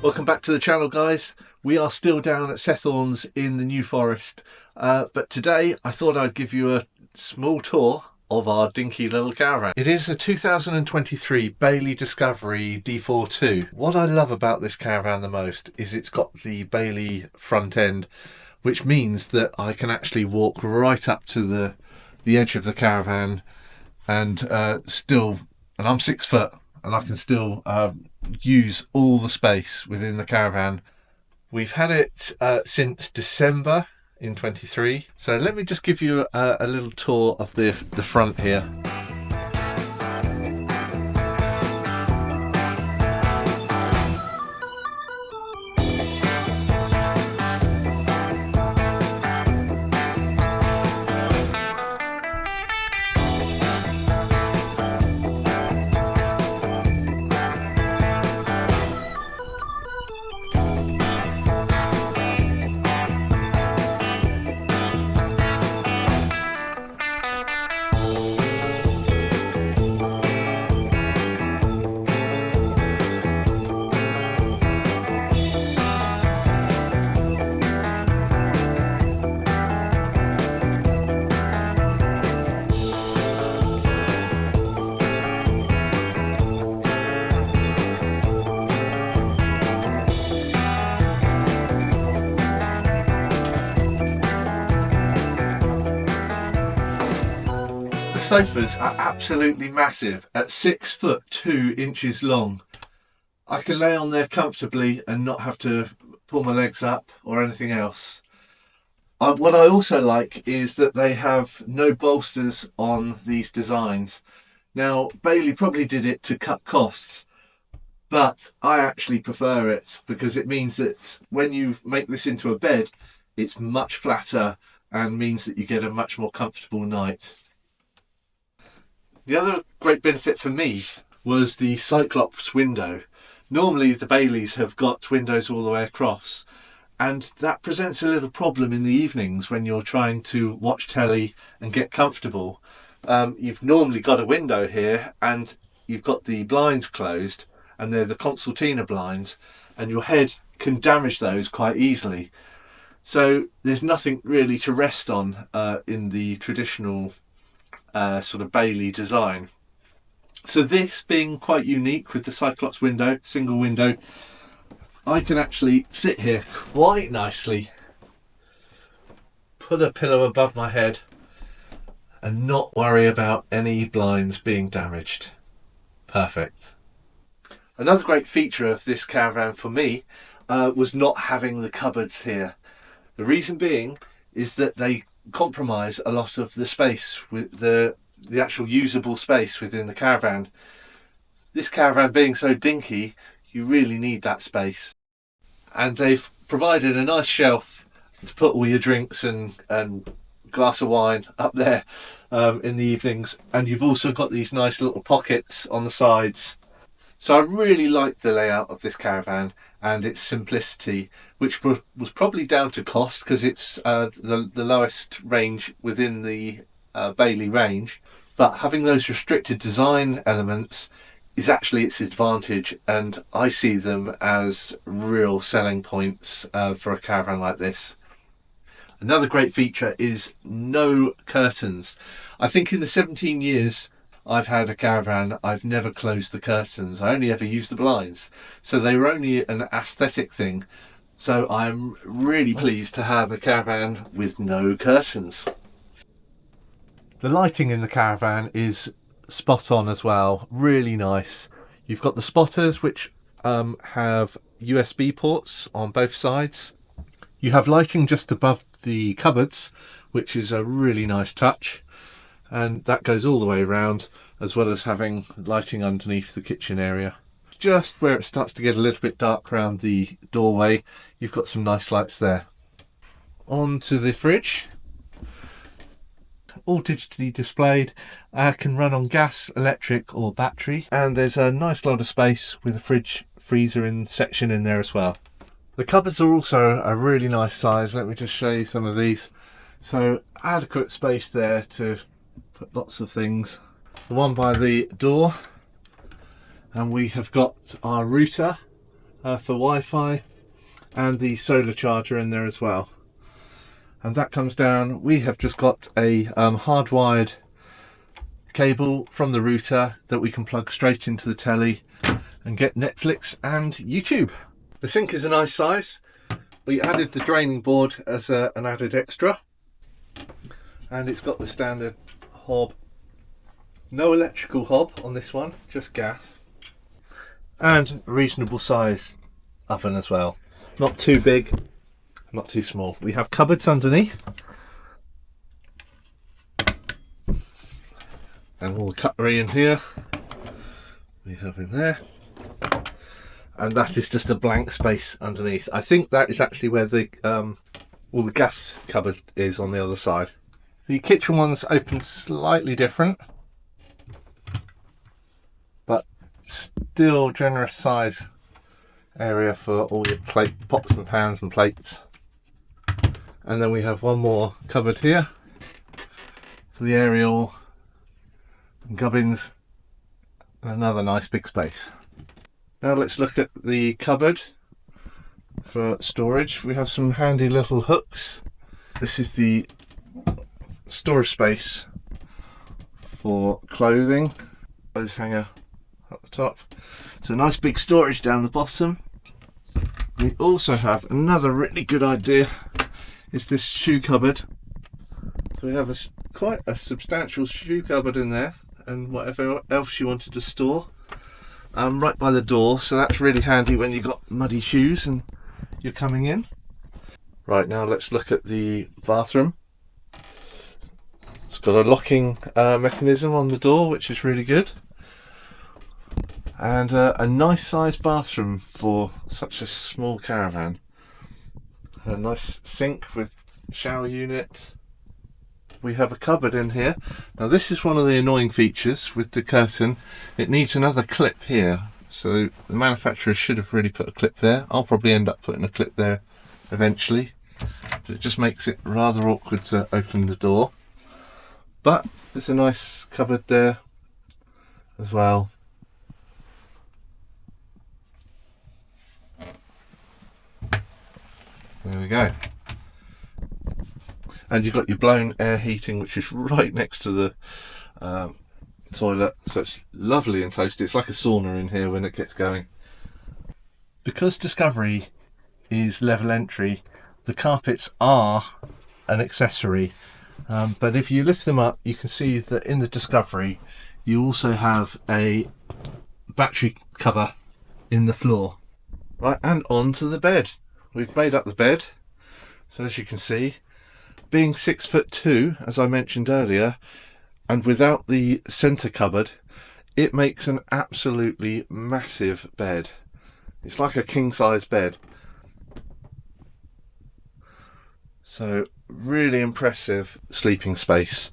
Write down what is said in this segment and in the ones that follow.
Welcome back to the channel, guys. We are still down at Sethorns in the New Forest, but today I thought I'd give you a small tour of our dinky little caravan. It is a 2023 Bailey Discovery D42. What I love about this caravan the most is it's got the Bailey front end, which means that I can actually walk right up to the edge of the caravan and I'm 6 foot and I can still use all the space within the caravan. We've had it since December in 23. So let me just give you a little tour of the front here. The sofas are absolutely massive at 6 foot 2 inches long. I can lay on there comfortably and not have to pull my legs up or anything else. What I also like is that they have no bolsters on these designs. Now, Bailey probably did it to cut costs, but I actually prefer it because it means that when you make this into a bed, it's much flatter and means that you get a much more comfortable night. The other great benefit for me was the Cyclops window. Normally the Baileys have got windows all the way across, and that presents a little problem in the evenings when you're trying to watch telly and get comfortable. You've normally got a window here and you've got the blinds closed, and they're the concertina blinds, and your head can damage those quite easily. So there's nothing really to rest on in the traditional sort of Bailey design. So this being quite unique with the Cyclops window, single window, I can actually sit here quite nicely, put a pillow above my head and not worry about any blinds being damaged. Perfect. Another great feature of this caravan for me was not having the cupboards here. The reason being is that they compromise a lot of the space with the actual usable space within the caravan. This caravan being so dinky, you really need that space. And they've provided a nice shelf to put all your drinks and glass of wine up there in the evenings. And you've also got these nice little pockets on the sides. So I really like the layout of this caravan and its simplicity, which was probably down to cost because it's the lowest range within the Bailey range. But having those restricted design elements is actually its advantage, and I see them as real selling points for a caravan like this. Another great feature is no curtains. I think in the 17 years I've had a caravan, I've never closed the curtains. I only ever used the blinds. So they were only an aesthetic thing. So I'm really pleased to have a caravan with no curtains. The lighting in the caravan is spot on as well. Really nice. You've got the spotters, which have USB ports on both sides. You have lighting just above the cupboards, which is a really nice touch. And that goes all the way around, as well as having lighting underneath the kitchen area. Just where it starts to get a little bit dark around the doorway, you've got some nice lights there. On to the fridge. All digitally displayed, can run on gas, electric or battery, and there's a nice lot of space with a fridge freezer section in there as well. The cupboards are also a really nice size. Let me just show you some of these. So adequate space there to put lots of things. The one by the door, and we have got our router for Wi-Fi, and the solar charger in there as well. And that comes down. We have just got a hardwired cable from the router that we can plug straight into the telly and get Netflix and YouTube. The sink is a nice size. We added the draining board as an added extra, and it's got the standard hob. No electrical hob on this one, just gas. And a reasonable size oven as well. Not too big, not too small. We have cupboards underneath, and all the cutlery in here we have in there, and that is just a blank space underneath. I think that is actually where the all the gas cupboard is on the other side. The kitchen one's open slightly different, but still generous size area for all your pots and pans and plates. And then we have one more cupboard here for the aerial and gubbins, and another nice big space. Now let's look at the cupboard for storage. We have some handy little hooks. This is the storage space for clothing. Clothes hanger at the top. So nice big storage down the bottom. We also have another really good idea. It's this shoe cupboard. So we have quite a substantial shoe cupboard in there, and whatever else you wanted to store right by the door. So that's really handy when you've got muddy shoes and you're coming in. Right, now let's look at the bathroom. It's got a locking mechanism on the door, which is really good. And a nice sized bathroom for such a small caravan. A nice sink with shower unit. We have a cupboard in here. Now this is one of the annoying features with the curtain. It needs another clip here. So the manufacturer should have really put a clip there. I'll probably end up putting a clip there eventually. But it just makes it rather awkward to open the door. But there's a nice cupboard there as well. There we go. And you've got your blown air heating, which is right next to the toilet. So it's lovely and toasty. It's like a sauna in here when it gets going. Because Discovery is level entry, the carpets are an accessory. But if you lift them up, you can see that in the Discovery, you also have a battery cover in the floor. Right, and onto the bed. We've made up the bed. So as you can see, being 6'2", as I mentioned earlier, and without the centre cupboard, it makes an absolutely massive bed. It's like a king-size bed. So really impressive sleeping space.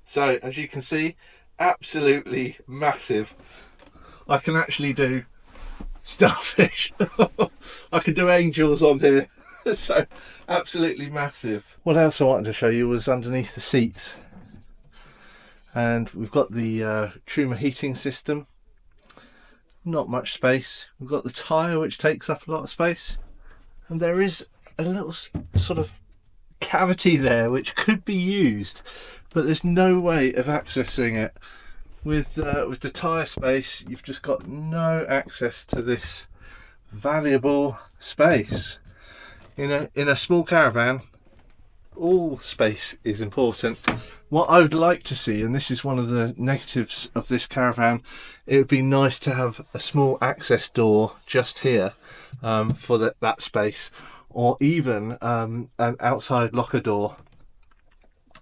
So as you can see, absolutely massive. I can actually do starfish. I can do angels on here. So absolutely massive. What else I wanted to show you was underneath the seats, and we've got the Truma heating system. Not much space. We've got the tyre, which takes up a lot of space, and there is a little sort of cavity there which could be used, but there's no way of accessing it. With the tyre space, you've just got no access to this valuable space. In a small caravan, all space is important. What I would like to see, and this is one of the negatives of this caravan, it would be nice to have a small access door just here for that space, or even an outside locker door.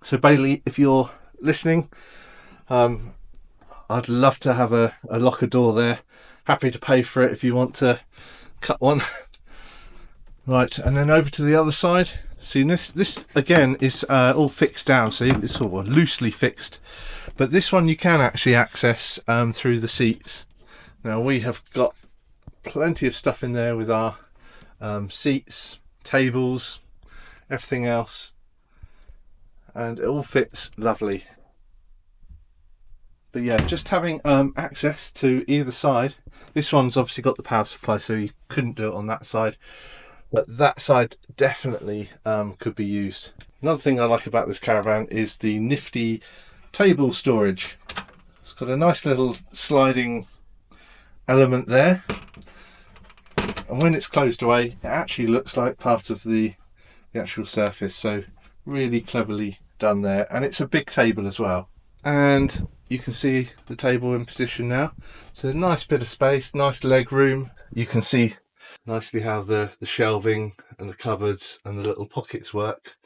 So Bailey, if you're listening, I'd love to have a locker door there. Happy to pay for it if you want to cut one. Right, and then over to the other side. See, this again is all fixed down, so it's sort of loosely fixed. But this one you can actually access through the seats. Now we have got plenty of stuff in there with our seats, tables, everything else, and it all fits lovely. But yeah, just having access to either side This one's obviously got the power supply, so you couldn't do it on that side, but that side definitely could be used. Another thing I like about this caravan is the nifty table storage. It's got a nice little sliding element there, and when it's closed away it actually looks like part of the actual surface, so really cleverly done there. And it's a big table as well, and you can see the table in position now. So a nice bit of space, nice leg room. You can see nicely how the shelving and the cupboards and the little pockets work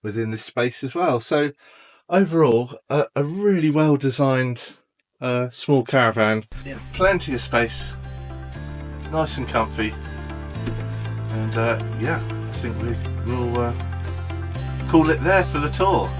within this space as well. So overall a really well designed small caravan. Yeah, plenty of space, nice and comfy, and yeah, I think we'll call it there for the tour.